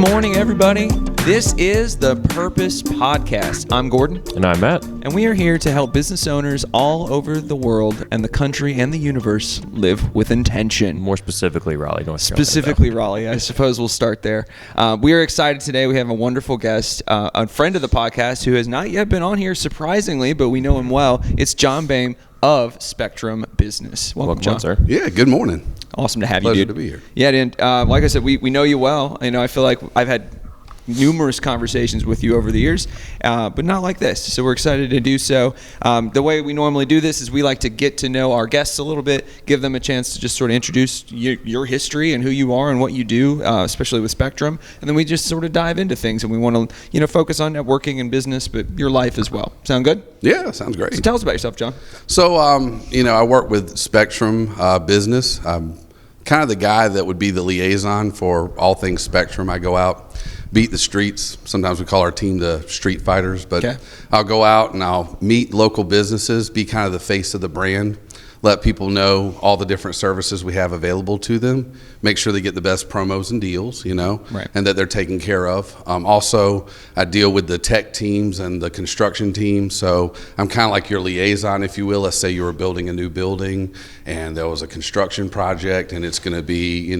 morning, everybody. This is the Purpose Podcast. I'm Gordon. And I'm Matt. And we are here to help business owners all over the world and the country and the universe live with intention. More specifically, Raleigh, North Carolina. Specifically, Raleigh. I suppose we'll start there. We are excited today. We have a wonderful guest, a friend of the podcast who has not yet been on here, surprisingly, but we know him well. It's John Bame of Spectrum Business. Welcome, John. sir. Yeah, good morning. Awesome to have you, Pleasure dude. to be here. Yeah, dude. Like I said, we know you well. You know, I feel like I've had numerous conversations with you over the years, but not like this. So we're excited to do so. The way we normally do this is we like to get to know our guests a little bit, give them a chance to just sort of introduce your history and who you are and what you do, especially with Spectrum. And then we just sort of dive into things, and we want to, focus on networking and business, but your life as well. Sound good? Yeah, sounds great. So tell us about yourself, John. So, I work with Spectrum Business. I'm kind of the guy that would be the liaison for all things Spectrum. I go out, beat the streets. Sometimes we call our team the street fighters, but okay. I'll go out and I'll meet local businesses, be kind of the face of the brand, let people know all the different services we have available to them, make sure they get the best promos and deals, right. And that they're taken care of. Also, I deal with the tech teams and the construction team, so I'm kind of like your liaison, if you will. Let's say you were building a new building and there was a construction project and it's going to be,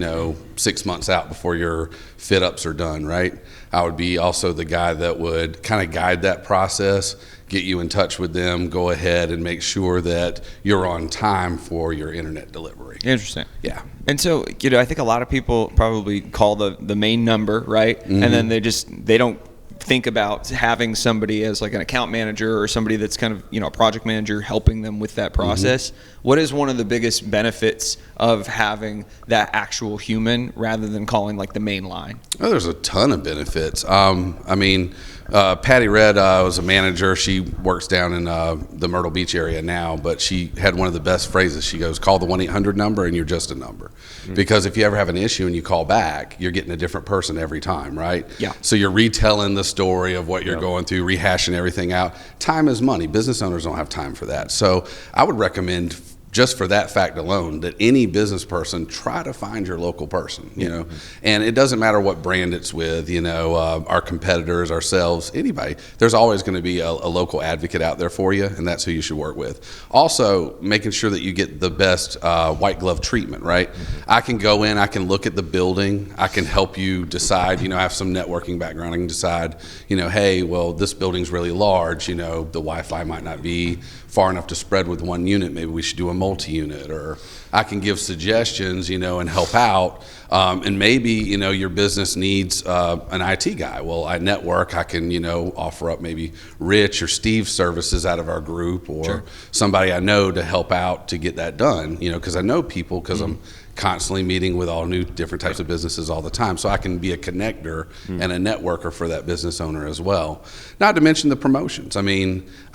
6 months out before your fit-ups are done, right? I would be also the guy that would kind of guide that process, get you in touch with them, go ahead and make sure that you're on time for your internet delivery. Interesting. Yeah. And so, I think a lot of people probably call the main number, right? Mm-hmm. And then they don't think about having somebody as like an account manager or somebody that's kind of, a project manager helping them with that process. Mm-hmm. What is one of the biggest benefits of having that actual human rather than calling like the main line? Oh, there's a ton of benefits. Patty Red was a manager. She works down in the Myrtle Beach area now, but she had one of the best phrases. She goes, call the 1-800 number and you're just a number. Mm-hmm. Because if you ever have an issue and you call back, you're getting a different person every time, right? Yeah. So you're retelling the story of what you're going through, rehashing everything out. Time is money. Business owners don't have time for that. So I would recommend, just for that fact alone, that any business person try to find your local person, Mm-hmm. and it doesn't matter what brand it's with, our competitors, ourselves, anybody. There's always going to be a local advocate out there for you, and that's who you should work with. Also, making sure that you get the best white glove treatment, right? Mm-hmm. I can go in, I can look at the building, I can help you decide, I have some networking background, I can decide, hey, well, this building's really large, the Wi-Fi might not be far enough to spread with one unit, maybe we should do a multi-unit, or I can give suggestions, and help out. And maybe, your business needs an IT guy. Well, I network, I can, offer up maybe Rich or Steve's services out of our group, or sure. somebody I know to help out to get that done, because I know people, because I'm constantly meeting with all new different types of businesses all the time. So I can be a connector and a networker for that business owner as well. Not to mention the promotions.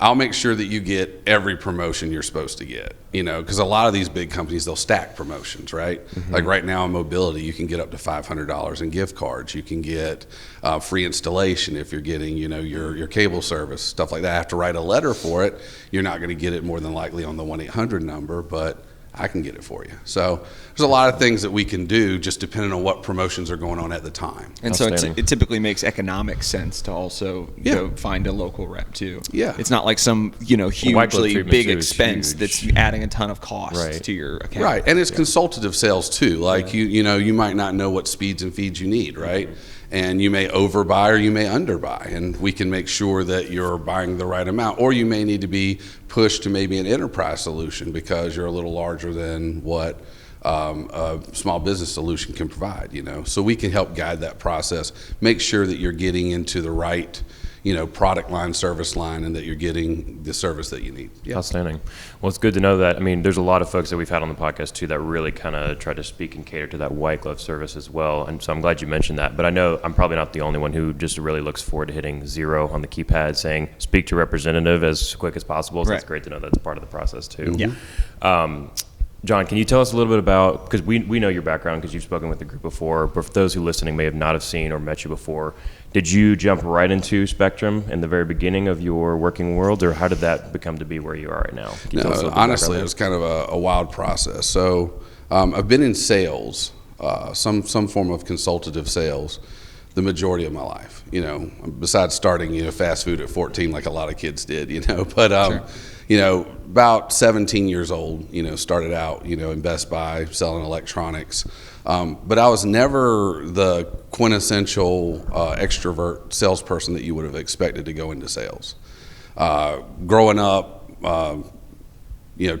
I'll make sure that you get every promotion you're supposed to get, because a lot of these big companies, they'll stack promotions, right? Mm-hmm. Like right now in mobility, you can get up to $500 in gift cards. You can get free installation if you're getting, your cable service, stuff like that. I have to write a letter for it. You're not going to get it more than likely on the 1-800 number, but I can get it for you. So there's a lot of things that we can do just depending on what promotions are going on at the time. And so it typically makes economic sense to also go find a local rep too. Yeah. It's not like some, hugely big expense that's adding a ton of cost to your account. Right. And it's consultative sales too. Like you might not know what speeds and feeds you need, right? Mm-hmm. And you may overbuy or you may underbuy, and we can make sure that you're buying the right amount. Or you may need to be pushed to maybe an enterprise solution because you're a little larger than what a small business solution can provide. So we can help guide that process, make sure that you're getting into the right product line, service line, and that you're getting the service that you need. Yeah. Outstanding. Well, it's good to know that. There's a lot of folks that we've had on the podcast too that really kind of try to speak and cater to that white glove service as well. And so I'm glad you mentioned that. But I know I'm probably not the only one who just really looks forward to hitting 0 on the keypad saying, speak to representative as quick as possible. So It's great to know that's part of the process too. Mm-hmm. Yeah. John, can you tell us a little bit about, because we know your background because you've spoken with the group before, but for those who listening may have not have seen or met you before, did you jump right into Spectrum in the very beginning of your working world, or how did that become to be where you are right now? No, honestly, it was kind of a wild process. So I've been in sales, some form of consultative sales, the majority of my life, besides starting, fast food at 14 like a lot of kids did, but, Sure. About 17 years old, started out, in Best Buy selling electronics. But I was never the quintessential extrovert salesperson that you would have expected to go into sales. Growing up,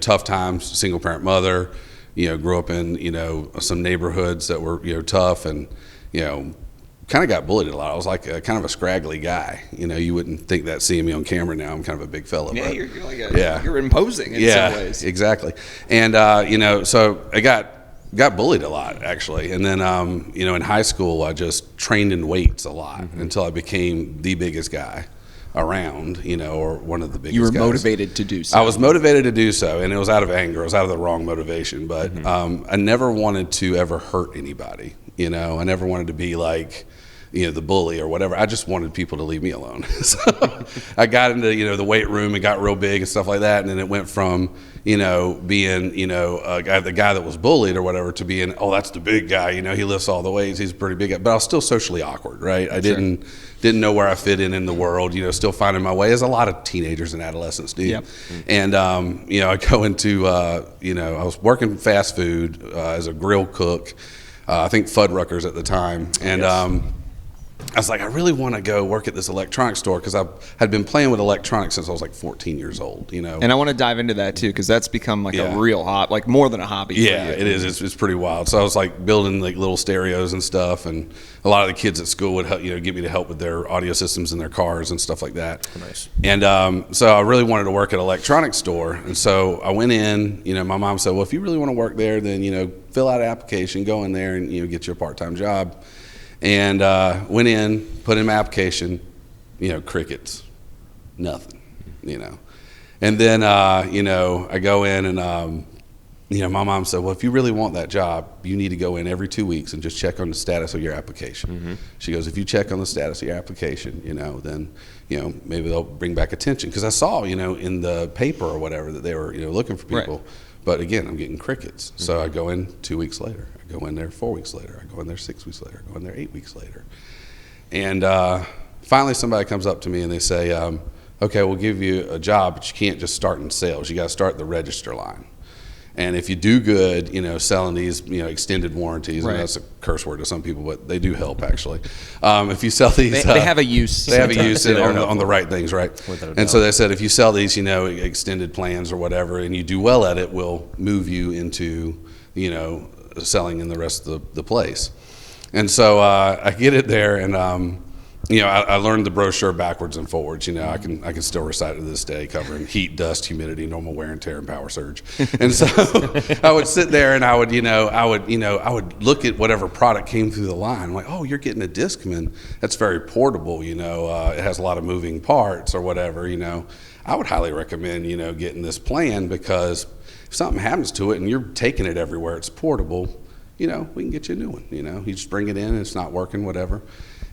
tough times, single parent mother, grew up in, some neighborhoods that were, tough and, kind of got bullied a lot. I was like kind of a scraggly guy. You wouldn't think that seeing me on camera now. I'm kind of a big fella. Yeah, but, you're like you're imposing in some ways. Exactly. And, so I got bullied a lot, actually. And then, in high school, I just trained in weights a lot until I became the biggest guy around, or one of the biggest guys. You were motivated to do so. I was motivated to do so, and it was out of anger. It was out of the wrong motivation. But I never wanted to ever hurt anybody. I never wanted to be like, the bully or whatever. I just wanted people to leave me alone. So I got into, the weight room and got real big and stuff like that. And then it went from, being, the guy that was bullied or whatever to being, oh, that's the big guy. He lifts all the weights. He's a pretty big guy. But I was still socially awkward, right? I didn't know where I fit in the world, still finding my way, as a lot of teenagers and adolescents do. Yep. And, I go into, I was working fast food as a grill cook. I think Fuddruckers at the time. And, Yes. I was like, I really want to go work at this electronics store because I had been playing with electronics since I was like 14 years old, And I want to dive into that too, because that's become like Yeah. a real hobby, like more than a hobby. Yeah, for you. it is. It's pretty wild. So I was like building like little stereos and stuff, and a lot of the kids at school would help, get me to help with their audio systems in their cars and stuff like that. Nice. And so I really wanted to work at an electronics store, and so I went in. My mom said, "Well, if you really want to work there, then fill out an application, go in there, and get you a part-time job." And went in, put in my application, crickets, nothing, And then, I go in and, my mom said, well, if you really want that job, you need to go in every 2 weeks and just check on the status of your application. She goes, if you check on the status of your application, then, maybe they'll bring back attention. Because I saw, in the paper or whatever that they were, looking for people. Right. But again, I'm getting crickets. So I go in 2 weeks later. I go in there 4 weeks later. I go in there 6 weeks later. I go in there 8 weeks later. And finally somebody comes up to me and they say, okay, we'll give you a job, but you can't just start in sales. You got to start at the register line. And if you do good, selling these, extended warranties, Right. and that's a curse word to some people, but they do help actually. If you sell these, They have a use. they have a use They are on the right things, right? Without a And doubt. so they said, if you sell these, extended plans or whatever, and you do well at it, we'll move you into, selling in the rest of the place. And so I get it there, and I learned the brochure backwards and forwards. I can still recite it to this day, covering heat, dust, humidity, normal wear and tear, and power surge. And so I would sit there and I would look at whatever product came through the line. I'm like, oh, you're getting a Discman. That's very portable. It has a lot of moving parts or whatever. I would highly recommend getting this plan, because if something happens to it and you're taking it everywhere, it's portable. We can get you a new one. You just bring it in and it's not working, whatever.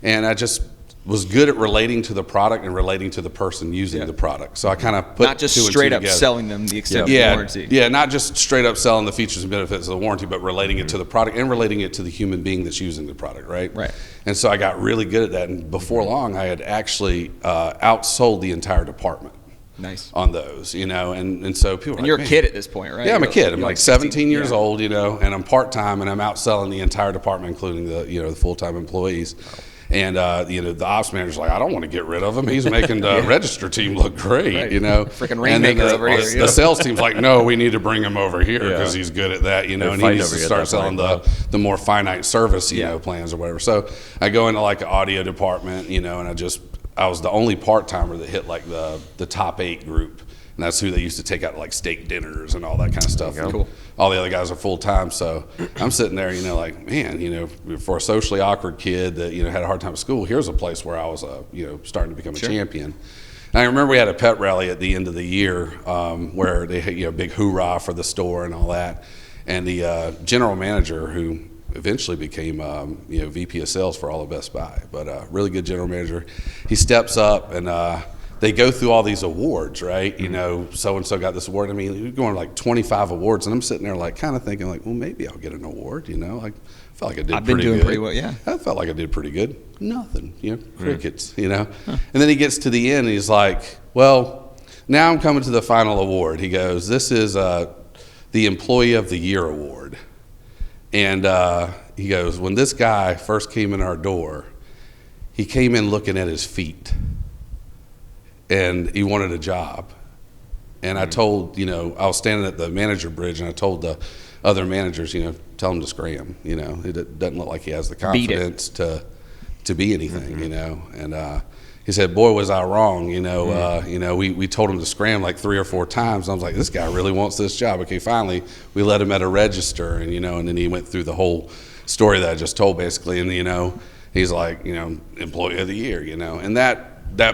And I just was good at relating to the product and relating to the person using the product. So I kind of put Not just two and two straight up together. selling them the extended warranty. Yeah, not just straight up selling the features and benefits of the warranty, but relating it to the product and relating it to the human being that's using the product, right? Right. And so I got really good at that. And before long, I had actually outsold the entire department Nice. on those, and so people were And like, you're a "Man." kid at this point, right? Yeah, I'm a kid. I'm You're like 16, 17 years yeah. old, and I'm part-time, and I'm outselling the entire department, including the full-time employees. And, the ops manager's like, I don't want to get rid of him. He's making the register team look great, Right. And Freaking then rainmaker over here, The sales team's like, no, we need to bring him over here Yeah. because he's good at that, and he fighting needs to over you at start that selling point, the more finite service, Yeah. plans or whatever. So I go into like an audio department, and I was the only part-timer that hit like the top 8 group. And that's who they used to take out to like steak dinners and all that kind of stuff. There you go. And all the other guys are full time. So I'm sitting there, like, man, for a socially awkward kid that, had a hard time at school, here's a place where I was, starting to become a champion. And I remember we had a pet rally at the end of the year where they had, a big hoorah for the store and all that. And the general manager, who eventually became, VP of sales for all of Best Buy, but really good general manager, he steps up and they go through all these awards, right? You know, so-and-so got this award. I mean, we're going to like 25 awards, and I'm sitting there like kind of thinking like, well, maybe I'll get an award, you know? Like, I felt like I did I've been pretty doing good. pretty well, yeah. I felt like I did pretty good. Nothing, you know, crickets, you know? And then he gets to the end, and he's like, well, now I'm coming to the final award. He goes, this is the Employee of the Year Award. And he goes, when this guy first came in our door, he came in looking at his feet. And he wanted a job. And I told, you know, I was standing at the manager bridge, and I told the other managers, you know, tell him to scram, you know. It doesn't look like he has the confidence to be anything, you know. And he said, boy, was I wrong, you know. You know, we told him to scram like 3 or 4 times. I was like, this guy really wants this job. Okay, finally, we let him at a register, and, you know, and then he went through the whole story that I just told, basically. And, you know, he's like, you know, Employee of the Year, you know. And that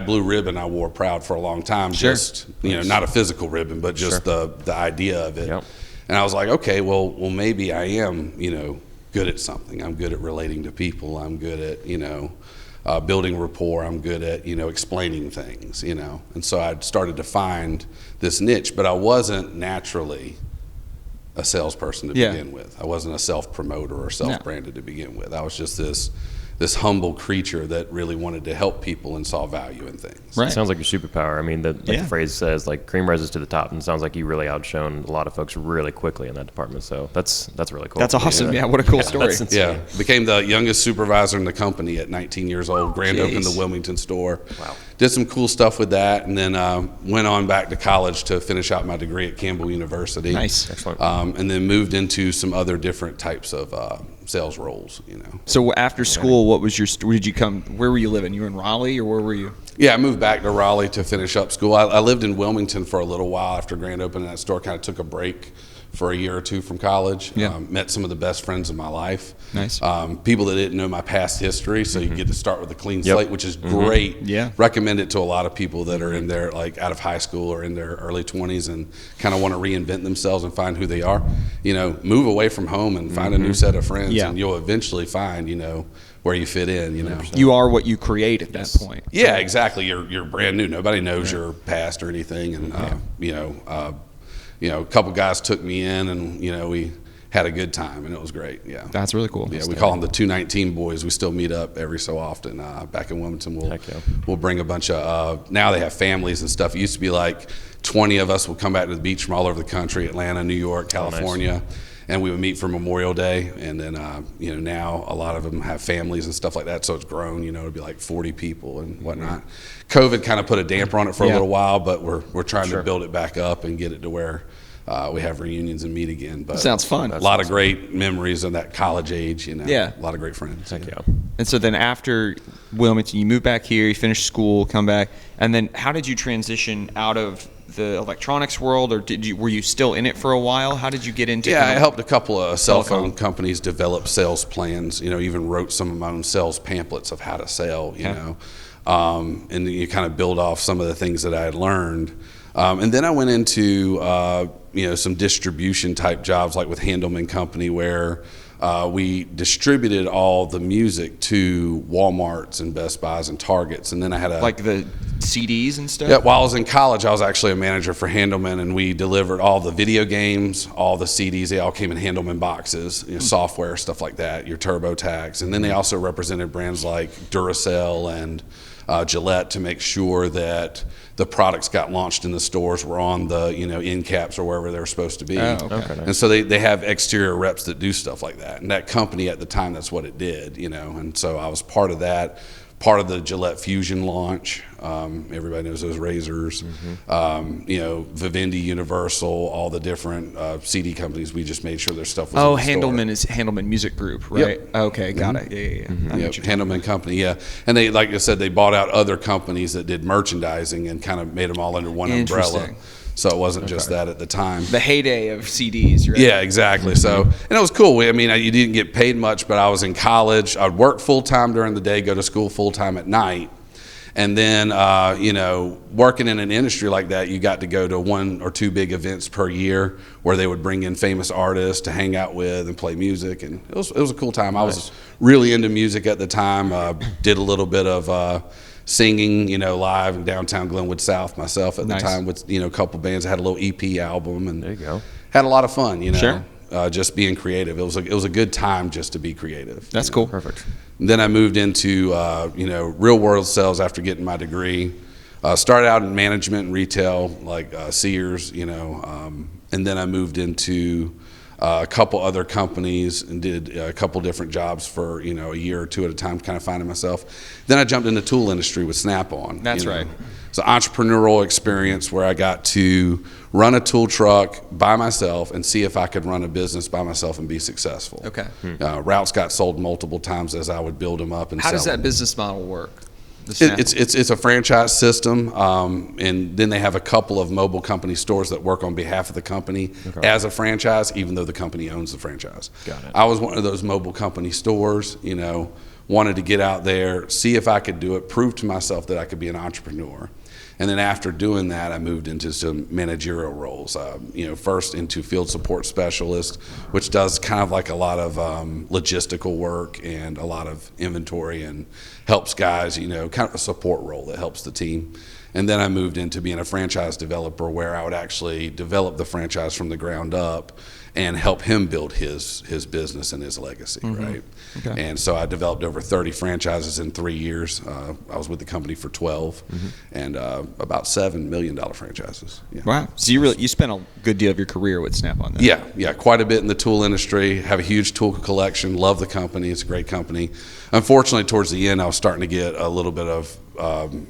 blue ribbon I wore proud for a long time. Sure. Just, you know, not a physical ribbon, but just the idea of it. Yep. And I was like, okay, well, maybe I am, you know, good at something. I'm good at relating to people. I'm good at, you know, building rapport. I'm good at, you know, explaining things, you know. And so I started to find this niche, but I wasn't naturally a salesperson to begin with. I wasn't a self-promoter or self-branded to begin with. I was just this humble creature that really wanted to help people and saw value in things. It sounds like your superpower. I mean, the phrase says like cream rises to the top, and it sounds like you really outshone a lot of folks really quickly in that department. So that's really cool. That's awesome. Yeah, what a cool story. Yeah, became the youngest supervisor in the company at 19 years old. Grand opened the Wilmington store. Wow. Did some cool stuff with that, and then went on back to college to finish out my degree at Campbell University. Nice. Excellent. And then moved into some other different types of sales roles, you know. So after school, what was where were you living? You were in Raleigh, or where were you? Yeah, I moved back to Raleigh to finish up school. I lived in Wilmington for a little while after grand opening that store. Kind of took a break for a year or two from college. Yeah. Met some of the best friends of my life. Nice. People that didn't know my past history, so you get to start with a clean slate, which is great. Yeah. Recommend it to a lot of people that are in their, like, out of high school or in their early 20s and kind of want to reinvent themselves and find who they are. You know, move away from home and find a new set of friends, and you'll eventually find, you know, where you fit in, you know. You are what you create at that point. Yeah, exactly. You're brand new. Nobody knows your past or anything, and a couple guys took me in, and you know, we had a good time, and it was great. Yeah, That's really cool. yeah. We call them the 219 boys. We still meet up every so often. Back in Wilmington, we'll bring a bunch of. Now they have families and stuff. It used to be like 20 of us would come back to the beach from all over the country: Atlanta, New York, California. Oh, nice. And we would meet for Memorial Day, and then now a lot of them have families and stuff like that, so it's grown. You know, it'd be like 40 people and whatnot. COVID kind of put a damper on it for a little while, but we're trying to build it back up and get it to where we have reunions and meet again. But sounds fun. A lot of great memories of that college age. You know, Yeah. a lot of great friends. Heck yeah. And so then after Wilmington, you moved back here, you finished school, come back, and then how did you transition out of the electronics world, or were you still in it for a while? How did you get into? Yeah, I helped a couple of cell phone companies develop sales plans. You know, even wrote some of my own sales pamphlets of how to sell. You know, and you kind of build off some of the things that I had learned. And then I went into some distribution type jobs, like with Handelman Company, where we distributed all the music to Walmarts and Best Buys and Targets. And then I had like the CDs and stuff? Yeah, while I was in college, I was actually a manager for Handelman, and we delivered all the video games, all the CDs. They all came in Handelman boxes, software, stuff like that, your TurboTax. And then they also represented brands like Duracell and Gillette to make sure that the products got launched in the stores were on the end caps or wherever they were supposed to be. Oh, okay. And so they have exterior reps that do stuff like that. And that company at the time, that's what it did, And so I was part of that, part of the Gillette Fusion launch. Everybody knows those razors. Vivendi, Universal, all the different CD companies. We just made sure their stuff was. Oh, in the Handelman is Handelman Music Group, right? Yep. Okay, got it. Yeah. Yep, Handelman Company, yeah. And they, like I said, they bought out other companies that did merchandising and kind of made them all under one umbrella. So it wasn't just that at the time. The heyday of CDs, right? Yeah, exactly. So, and it was cool. I mean, you didn't get paid much, but I was in college. I'd work full time during the day, go to school full time at night. And then, working in an industry like that, you got to go to 1 or 2 big events per year where they would bring in famous artists to hang out with and play music. And it was a cool time. I was really into music at the time. Did a little bit of singing, live in downtown Glenwood South myself at Nice. the time with, a couple bands. I had a little EP album and There you go. had a lot of fun, Sure. just being creative. It was a good time just to be creative. That's cool. Perfect. Then I moved into, real world sales after getting my degree. Started out in management and retail, like Sears, and then I moved into a couple other companies and did a couple different jobs for, a year or two at a time, kind of finding myself. Then I jumped in the tool industry with Snap-on. That's right. It's an entrepreneurial experience where I got to run a tool truck by myself and see if I could run a business by myself and be successful. Okay. Routes got sold multiple times as I would build them up and How sell does that them. business model work? The Snap- It's a franchise system, and then they have a couple of mobile company stores that work on behalf of the company as a franchise, even though the company owns the franchise. Got it. I was one of those mobile company stores, wanted to get out there, see if I could do it, prove to myself that I could be an entrepreneur. And then after doing that, I moved into some managerial roles. First into field support specialist, which does kind of like a lot of logistical work and a lot of inventory and helps guys, kind of a support role that helps the team. And then I moved into being a franchise developer where I would actually develop the franchise from the ground up and help him build his business and his legacy, right? Okay. And so I developed over 30 franchises in 3 years. I was with the company for 12 and about $7 million franchises. Yeah. Wow. So you spent a good deal of your career with Snap-on then? Yeah, quite a bit in the tool industry. Have a huge tool collection. Love the company. It's a great company. Unfortunately, towards the end, I was starting to get a little bit of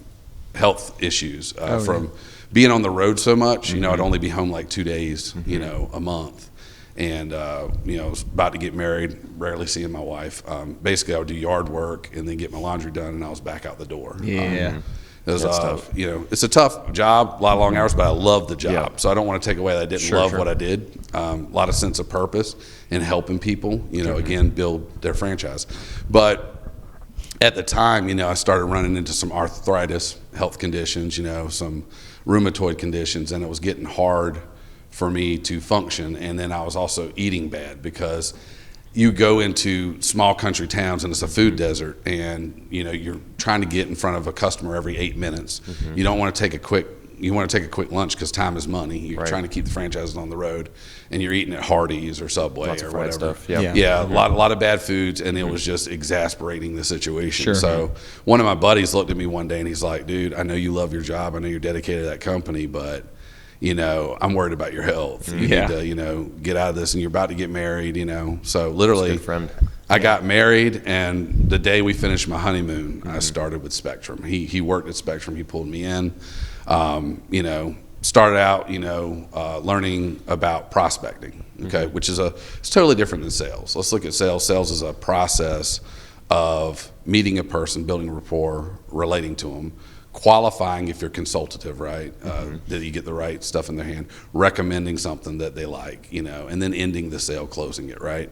health issues from being on the road so much. I'd only be home like 2 days, a month. And, I was about to get married, rarely seeing my wife. Basically, I would do yard work and then get my laundry done, and I was back out the door. Yeah. It was, That's tough. It's a tough job, a lot of long hours, but I love the job. Yeah. So I don't want to take away that I didn't love what I did. A lot of sense of purpose in helping people, again, build their franchise. But at the time, I started running into some arthritis, health conditions, some rheumatoid conditions, and it was getting hard for me to function. And then I was also eating bad because you go into small country towns and it's a food desert, and you're trying to get in front of a customer every 8 minutes. You don't want to take a quick lunch because time is money. You're trying to keep the franchises on the road, and you're eating at Hardee's or Subway Lots or of fried whatever. stuff. Yeah. Yeah, a lot of bad foods, and it was just exasperating the situation. Sure. So one of my buddies looked at me one day and he's like, "Dude, I know you love your job. I know you're dedicated to that company, but I'm worried about your health. You need to, get out of this, and you're about to get married, So literally, Good friend. I got married, and the day we finished my honeymoon, I started with Spectrum. He worked at Spectrum. He pulled me in. Started out, learning about prospecting, which is it's totally different than sales. Let's look at sales. Sales is a process of meeting a person, building rapport, relating to them, qualifying if you're consultative, right? That you get the right stuff in their hand, recommending something that they like, and then ending the sale, closing it, right?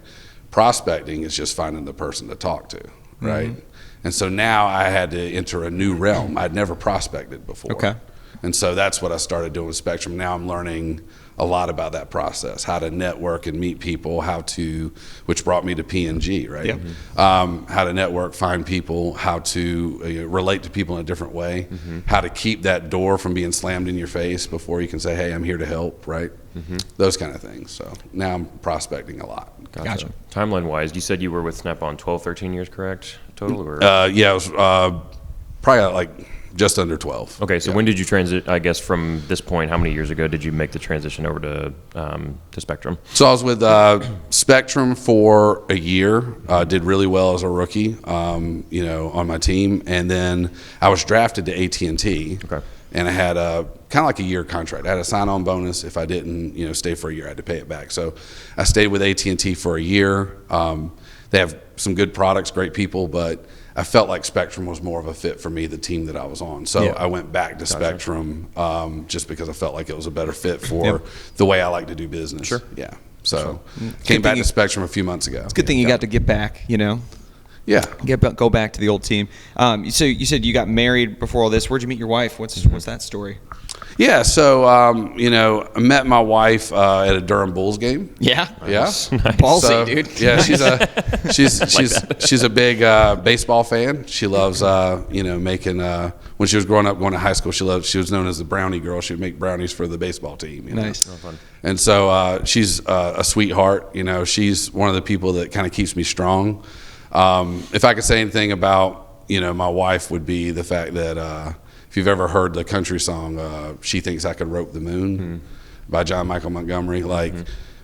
Prospecting is just finding the person to talk to, right? And so now I had to enter a new realm. I'd never prospected before. Okay. And so that's what I started doing with Spectrum. Now I'm learning a lot about that process, how to network and meet people, which brought me to P&G, right? Yep. How to network, find people, how to relate to people in a different way, how to keep that door from being slammed in your face before you can say, hey, I'm here to help, right? Those kind of things. So now I'm prospecting a lot. Gotcha. Timeline-wise, you said you were with Snap-on 12, 13 years, correct? Total? Or? Yeah, it was probably like just under 12. Okay, so when did you transit, I guess, from this point, how many years ago did you make the transition over to Spectrum? So I was with Spectrum for a year, did really well as a rookie, on my team. And then I was drafted to AT&T. Okay. And I had a kind of like a year contract. I had a sign-on bonus. If I didn't, stay for a year, I had to pay it back. So I stayed with AT&T for a year. They have some good products, great people, but I felt like Spectrum was more of a fit for me, the team that I was on. So I went back to Spectrum just because I felt like it was a better fit for the way I like to do business. Sure. Yeah. So came back to Spectrum a few months ago. It's a good thing you got to get back, Yeah. Go back to the old team. So you said you got married before all this. Where'd you meet your wife? What's that story? Yeah, so you know, I met my wife at a Durham Bulls game. Yeah. Yeah, Ballsy, So, dude. Yeah, she's a big baseball fan. She loves you know, making when she was growing up, going to high school, she was known as the brownie girl. She would make brownies for the baseball team. You know? Nice. Fun. And so she's a sweetheart. You know, she's one of the people that kind of keeps me strong. If I could say anything about, you know, my wife, would be the fact that if you've ever heard the country song "She Thinks I Could Rope the Moon" by John Michael Montgomery, like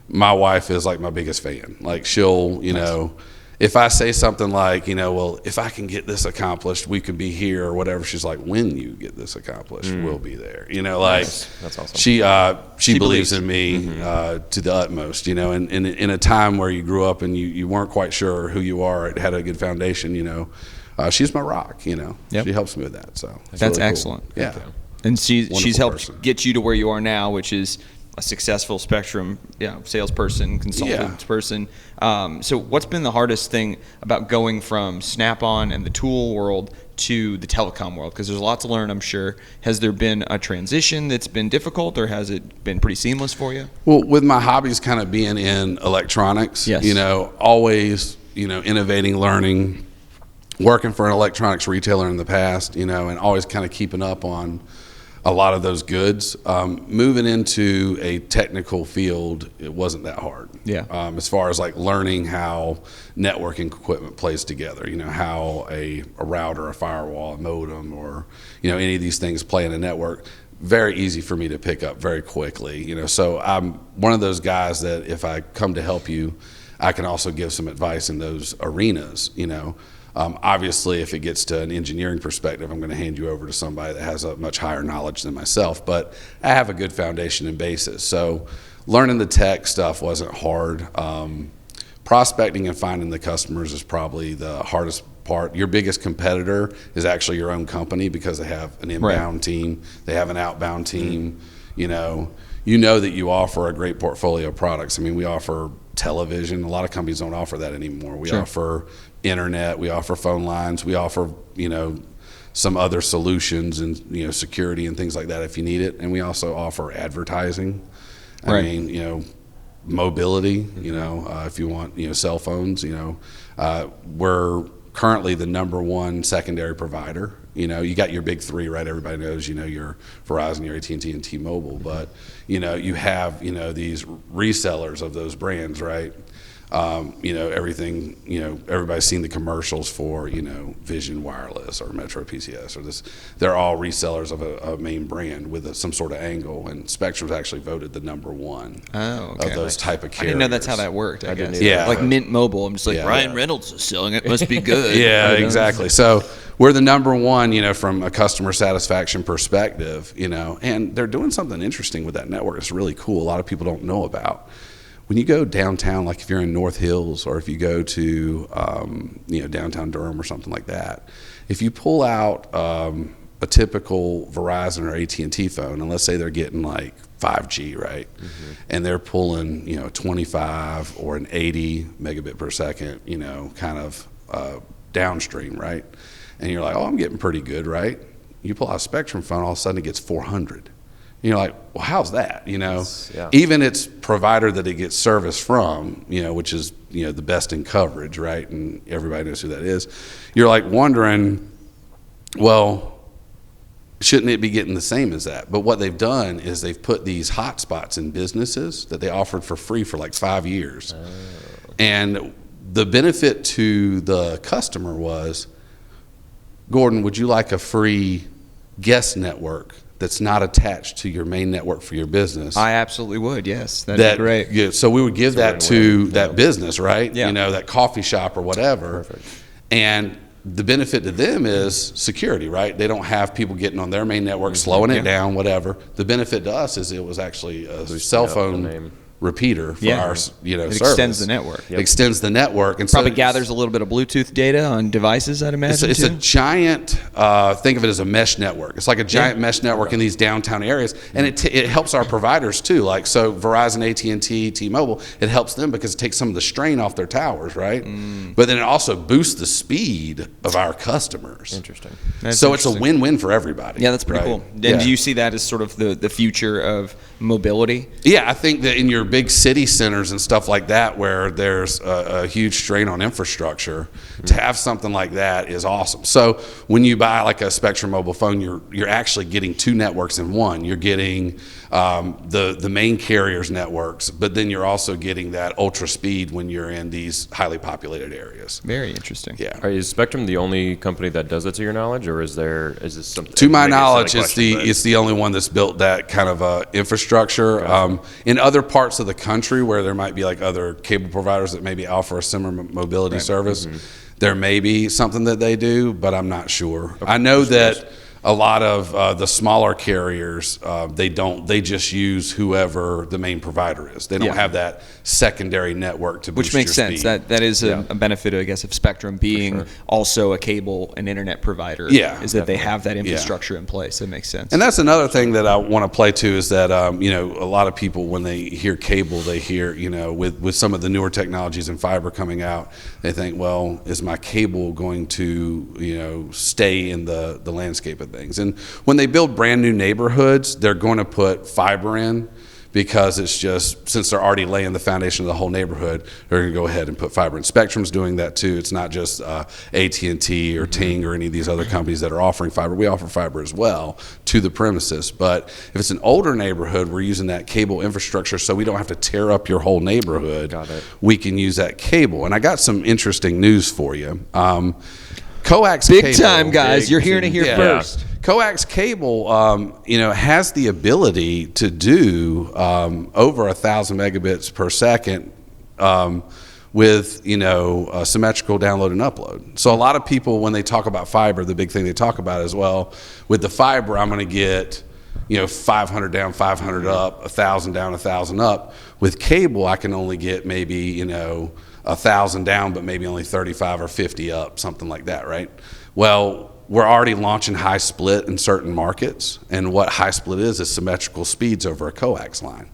my wife is like my biggest fan. Like she'll, you know, if I say something like, you know, well, if I can get this accomplished, we could be here or whatever. She's like, when you get this accomplished, we'll be there. You know, like That's awesome. she believes in me to the utmost. You know, and in a time where you grew up and you weren't quite sure who you are, it had a good foundation. You know, she's my rock. You know, Yep. she helps me with that. So it's That's really cool. excellent. Yeah. And she's Wonderful helped person. get you to where you are now, which is a successful Spectrum, salesperson, consultant person. So what's been the hardest thing about going from Snap-on and the tool world to the telecom world? Because there's a lot to learn, I'm sure. Has there been a transition that's been difficult, or has it been pretty seamless for you? Well, with my hobbies kind of being in electronics, Yes. you know, always, you know, innovating, learning, working for an electronics retailer in the past, you know, and always kind of keeping up on a lot of those goods. Moving into a technical field, it wasn't that hard. Yeah. As far as like learning how networking equipment plays together, you know, how a router, a firewall, a modem, or, you know, any of these things play in a network, very easy for me to pick up very quickly, you know. So I'm one of those guys that if I come to help you, I can also give some advice in those arenas, you know. Obviously, if it gets to an engineering perspective, I'm going to hand you over to somebody that has a much higher knowledge than myself, but I have a good foundation and basis. So learning the tech stuff wasn't hard. Prospecting and finding the customers is probably the hardest part. Your biggest competitor is actually your own company because they have an inbound team, they have an outbound team. You know that you offer a great portfolio of products. I mean, we offer television. A lot of companies don't offer that anymore. We offer internet, we offer phone lines, we offer, you know, some other solutions and, you know, security and things like that if you need it. And we also offer advertising. I mean, you know, mobility, you know, if you want, you know, cell phones, you know, we're currently the #1 secondary provider. You know, you got your big three, right? Everybody knows, you know, your Verizon, your AT&T, and T-Mobile. But, you know, you have, you know, these resellers of those brands, right? You know, everything, you know, everybody's seen the commercials for, you know, Vision Wireless or Metro PCS or this. They're all resellers of a main brand with some sort of angle. And Spectrum's actually voted the #1 of those type of carriers. I didn't know that's how that worked, I guess. Yeah. Like Mint Mobile. I'm just like, Yeah. Ryan Reynolds is selling it. Must be good. Yeah, exactly. So we're the #1, you know, from a customer satisfaction perspective, you know, and they're doing something interesting with that network. It's really cool. A lot of people don't know about. When you go downtown, like if you're in North Hills or if you go to, you know, downtown Durham or something like that, if you pull out a typical Verizon or AT&T phone, and let's say they're getting like 5G, right? And they're pulling, you know, 25 or an 80 megabit per second, you know, kind of downstream, right? And you're like, oh, I'm getting pretty good, right? You pull out a Spectrum phone, all of a sudden it gets 400. You're like, well, how's that? You know, even its provider that it gets service from, you know, which is, you know, the best in coverage, right? And everybody knows who that is. You're like wondering, well, shouldn't it be getting the same as that? But what they've done is they've put these hotspots in businesses that they offered for free for like 5 years. And the benefit to the customer was, Gordon, would you like a free guest network that's not attached to your main network for your business? I absolutely would, yes. That'd be great. Yeah, so we would give that to that business, right? Yeah. You know, that coffee shop or whatever. Perfect. And the benefit to them is security, right? They don't have people getting on their main network, slowing it down, whatever. The benefit to us is it was actually a cell phone repeater for Yeah. our, you know, It service. extends the network. It extends the network, and Probably so gathers a little bit of Bluetooth data on devices, I'd imagine. it's too. a giant, think of it as a mesh network. It's like a giant mesh network in these downtown areas, and it helps our providers too. Like, so Verizon, AT&T, T-Mobile, it helps them because it takes some of the strain off their towers, right? But then it also boosts the speed of our customers. Interesting. That's So it's a interesting. win-win for everybody. Yeah, that's pretty right? cool. And Yeah. do you see that as sort of the future of mobility? Yeah, I think that in your big city centers and stuff like that, where there's a huge strain on infrastructure, to have something like that is awesome. So when you buy like a Spectrum mobile phone, you're actually getting two networks in one. You're getting the main carrier's networks, but then you're also getting that ultra speed when you're in these highly populated areas. Very interesting. Yeah. Is Spectrum the only company that does it, to your knowledge, or is this something? To my maybe a silly knowledge, question, but- it's the only one that's built that kind of infrastructure. In other parts of the country where there might be like other cable providers that maybe offer a similar mobility service, there may be something that they do, but I'm not sure. I know that a lot of the smaller carriers, they just use whoever the main provider is. They don't have that secondary network to boost Which makes your sense. speed. That is a benefit, I guess, of Spectrum being also a cable and internet provider. Yeah, is that they have that infrastructure in place. That makes sense. And that's another thing that I want to play to is that, you know, a lot of people, when they hear cable, they hear, you know, with some of the newer technologies and fiber coming out, they think, well, is my cable going to, you know, stay in the landscape of things? And when they build brand new neighborhoods, they're going to put fiber in, because it's just, since they're already laying the foundation of the whole neighborhood, they're going to go ahead and put fiber in. Spectrum's doing that too. It's not just AT&T or Ting or any of these other companies that are offering fiber. We offer fiber as well to the premises. But if it's an older neighborhood, we're using that cable infrastructure so we don't have to tear up your whole neighborhood. Got it. We can use that cable. And I got some interesting news for you. Coax Big cable, time, guys. You're hearing it here Yeah. first. Coax cable, you know, has the ability to do over 1,000 megabits per second with, you know, symmetrical download and upload. So a lot of people, when they talk about fiber, the big thing they talk about is, well, with the fiber, I'm going to get, you know, 500 down, 500 up, 1,000 down, 1,000 up. With cable, I can only get maybe, you know, 1,000 down, but maybe only 35 or 50 up, something like that, right? Well, we're already launching high split in certain markets, and what high split is symmetrical speeds over a coax line.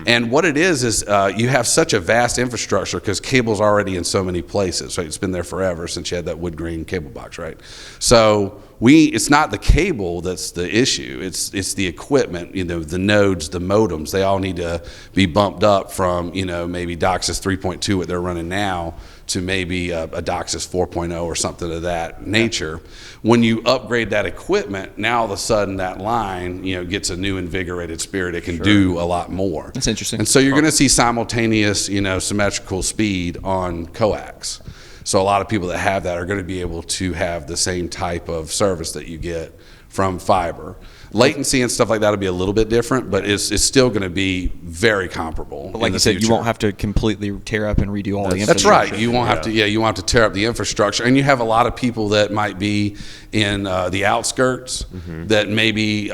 And what it is you have such a vast infrastructure because cable's already in so many places, right? It's been there forever since you had that wood grain cable box, right? So it's not the cable that's the issue. It's the equipment, you know, the nodes, the modems. They all need to be bumped up from, you know, maybe DOCSIS 3.2, what they're running now, to maybe a DOCSIS 4.0 or something of that nature. When you upgrade that equipment, now all of a sudden that line, you know, gets a new invigorated spirit. It can do a lot more. That's interesting. And so you're going to see simultaneous, you know, symmetrical speed on coax. So a lot of people that have that are going to be able to have the same type of service that you get from fiber. Latency and stuff like that will be a little bit different, but it's still going to be very comparable. But like you said, you won't have to completely tear up and redo all the infrastructure. That's right. You won't have to. Yeah, you won't have to tear up the infrastructure, and you have a lot of people that might be in the outskirts that maybe.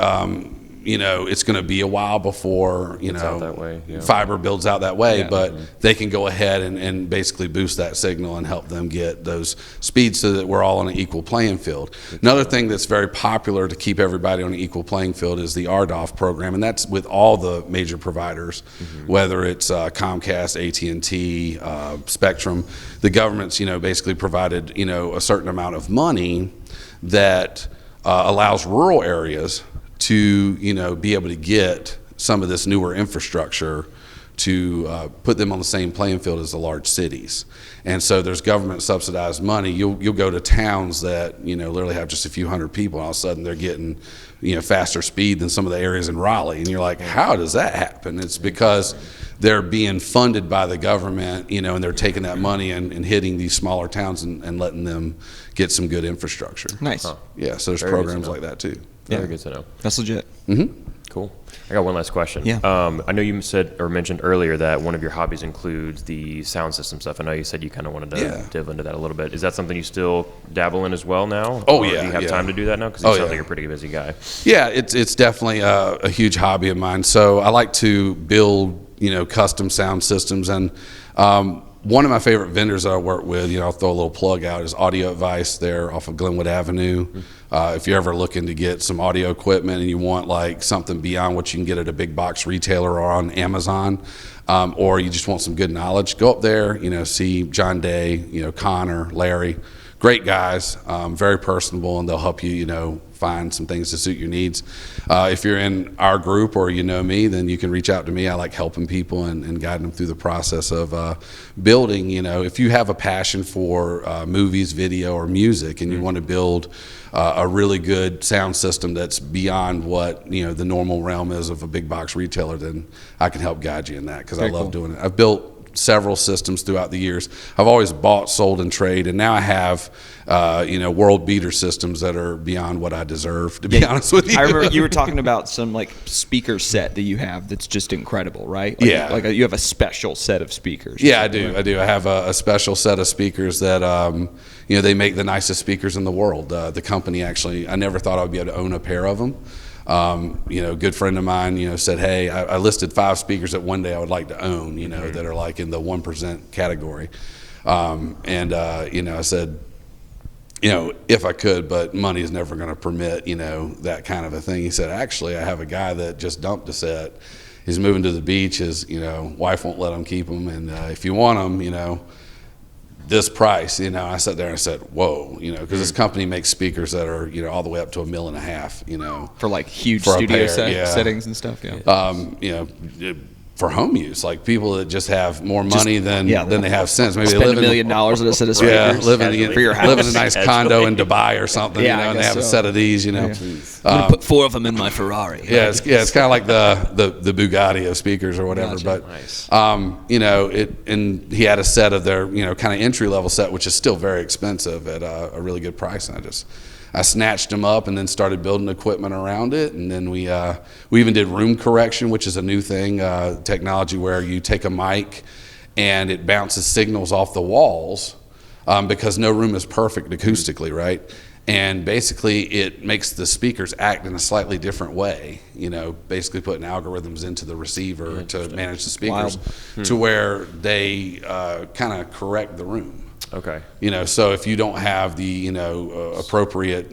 You know, it's going to be a while before, you know, that way, yeah. fiber builds out that way, Yeah. but they can go ahead and basically boost that signal and help them get those speeds so that we're all on an equal playing field. Another thing that's very popular to keep everybody on an equal playing field is the RDOF program, and that's with all the major providers, whether it's Comcast, AT&T, Spectrum. The government's, you know, basically provided, you know, a certain amount of money that allows rural areas to, you know, be able to get some of this newer infrastructure to put them on the same playing field as the large cities. And so there's government subsidized money. You'll go to towns that, you know, literally have just a few hundred people, and all of a sudden they're getting, you know, faster speed than some of the areas in Raleigh. And you're like, how does that happen? It's because they're being funded by the government, you know, and they're taking that money and hitting these smaller towns and letting them get some good infrastructure. Nice. Yeah, so there's Very good to programs know. like that too. Very good to know. That's legit. Cool. I got one last question. Yeah. I know you said or mentioned earlier that one of your hobbies includes the sound system stuff. I know you said you kind of wanted to dive into that a little bit. Is that something you still dabble in as well now? Oh, Or yeah, do you have yeah. time to do that now? Because you Oh, sound yeah. like you're a pretty busy guy. Yeah, it's definitely a huge hobby of mine. So I like to build, custom sound systems. And one of my favorite vendors that I work with, I'll throw a little plug out, is Audio Advice there off of Glenwood Avenue. If you're ever looking to get some audio equipment and you want like something beyond what you can get at a big box retailer or on Amazon, or you just want some good knowledge, go up there, see John Day, Connor, Larry, great guys, very personable, and they'll help you, find some things to suit your needs. If you're in our group or you know me, then you can reach out to me. I like helping people and guiding them through the process of building. If you have a passion for movies, video, or music, and you want to build a really good sound system that's beyond what the normal realm is of a big box retailer, then I can help guide you in that, because I love doing it. I've built several systems throughout the years. I've always bought, sold, and trade, and now I have world beater systems that are beyond what I deserve, to be honest with you. I remember you were talking about some like speaker set that you have that's just incredible, right? Like you have a special set of speakers. Yeah, I do. I have a special set of speakers that they make the nicest speakers in the world. The company, actually, I never thought I would be able to own a pair of them. A good friend of mine, said, hey, I listed 5 speakers that one day I would like to own, that are like in the 1% category. I said, if I could, but money is never going to permit, that kind of a thing. He said, actually, I have a guy that just dumped a set. He's moving to the beach. His, wife won't let him keep them. And if you want them, this price, I sat there and I said, whoa, because this company makes speakers that are, all the way up to $1.5 million, for like huge studio settings and stuff. For home use, like people that just have more money than they have sense. Maybe spend they live $1 million on a set of speakers. Living for your house. live in a nice condo in Dubai or something, and they have a set of these, I'm gonna put 4 of them in my Ferrari. It's kind of like the Bugatti of speakers or whatever. Gotcha. But nice. and he had a set of their kind of entry level set, which is still very expensive at a really good price, and I snatched them up and then started building equipment around it. And then we even did room correction, which is a new thing, technology where you take a mic and it bounces signals off the walls, because no room is perfect acoustically, right? And basically it makes the speakers act in a slightly different way, basically putting algorithms into the receiver to manage the speakers to where they kind of correct the room. Okay. So if you don't have the, appropriate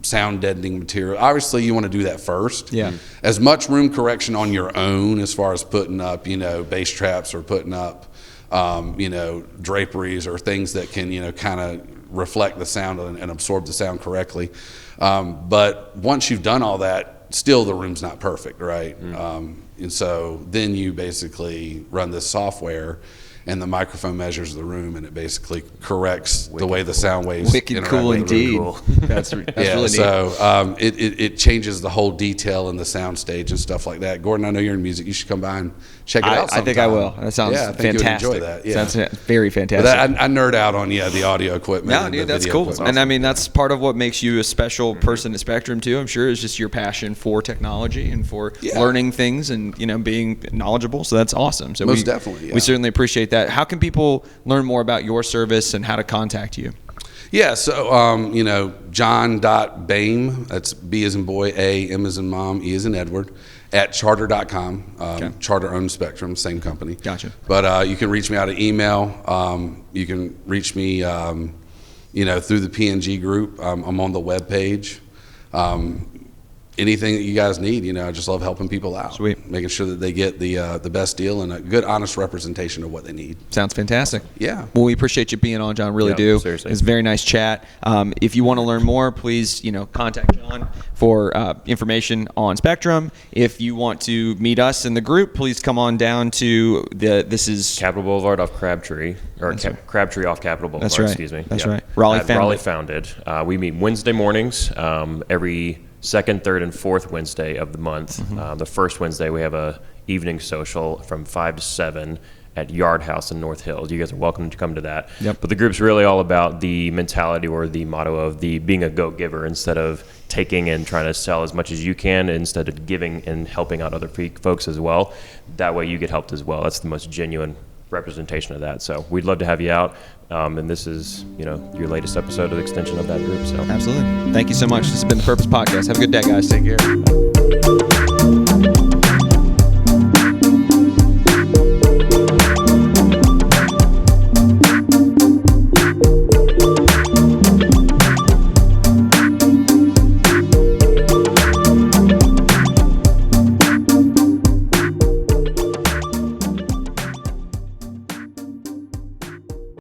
sound deadening material, obviously you want to do that first. Yeah. As much room correction on your own as far as putting up, bass traps or putting up, draperies or things that can, kind of reflect the sound and absorb the sound correctly. But once you've done all that, still the room's not perfect, right? And so then you basically run this software, and the microphone measures the room, and it basically corrects the way the sound waves. Wicked cool indeed. Cool. That's really neat. So it changes the whole detail in the sound stage and stuff like that. Gordon, I know you're in music. You should come by and check it out sometime. I think I will. That sounds fantastic. You would enjoy that. Yeah. Sounds very fantastic. But I nerd out on the audio equipment. No, dude, that's cool. And I mean, that's part of what makes you a special person at Spectrum too. I'm sure is just your passion for technology and for learning things and being knowledgeable. So that's awesome. So Most definitely. We certainly appreciate that. How can people learn more about your service and how to contact you? Yeah, so John.Bame, that's B as in boy, A, M as in mom, E as in Edward, at charter.com. Charter owns Spectrum, same company. Gotcha. But you can reach me out at email. You can reach me through the PNG group. I'm on the webpage. Anything that you guys need, I just love helping people out. Sweet. Making sure that they get the best deal and a good, honest representation of what they need. Sounds fantastic. Yeah. Well, we appreciate you being on, John. Really do. Seriously. It's a very nice chat. If you want to learn more, please, contact John for information on Spectrum. If you want to meet us in the group, please come on down to this is Capitol Boulevard off Crabtree, or Crabtree off Capitol Boulevard. That's right. Excuse me. That's right. Raleigh founded. We meet Wednesday mornings, every second, third, and fourth Wednesday of the month. The first Wednesday we have a evening social from 5 to 7 at Yard House in North Hills. You guys are welcome to come to that. Yep. But the group's really all about the mentality or the motto of the being a go-giver instead of taking and trying to sell as much as you can, instead of giving and helping out other folks as well. That way you get helped as well. That's the most genuine representation of that. So we'd love to have you out. And this is, your latest episode of the extension of that group. So absolutely. Thank you so much. This has been the Purpose Podcast. Have a good day, guys. Take care.